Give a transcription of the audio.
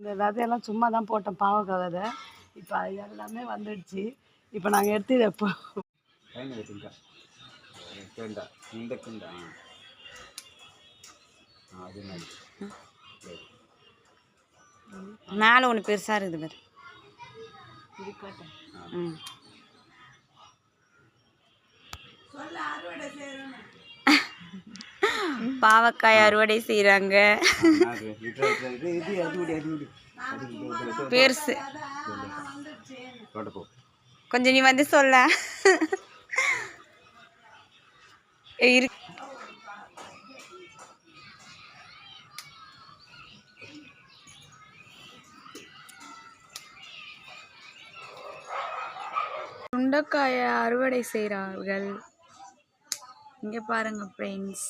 இந்த விதையெல்லாம் சும்மா தான் போட்டோம், பாவக்காய் விதை. இப்போ அது எல்லாமே வந்துடுச்சு. இப்போ நாங்கள் எடுத்து இதை இப்போ மேலே ஒன்று பெருசாக இருக்குது பாரு. பாவக்காய் அறுவடை செய்கிறாங்க. பெருசு கொஞ்சம் நீ வந்து சொல்ல சுண்டைக்காயை அறுவடை செய்கிறார்கள். இங்கே பாருங்க ஃப்ரெண்ட்ஸ்.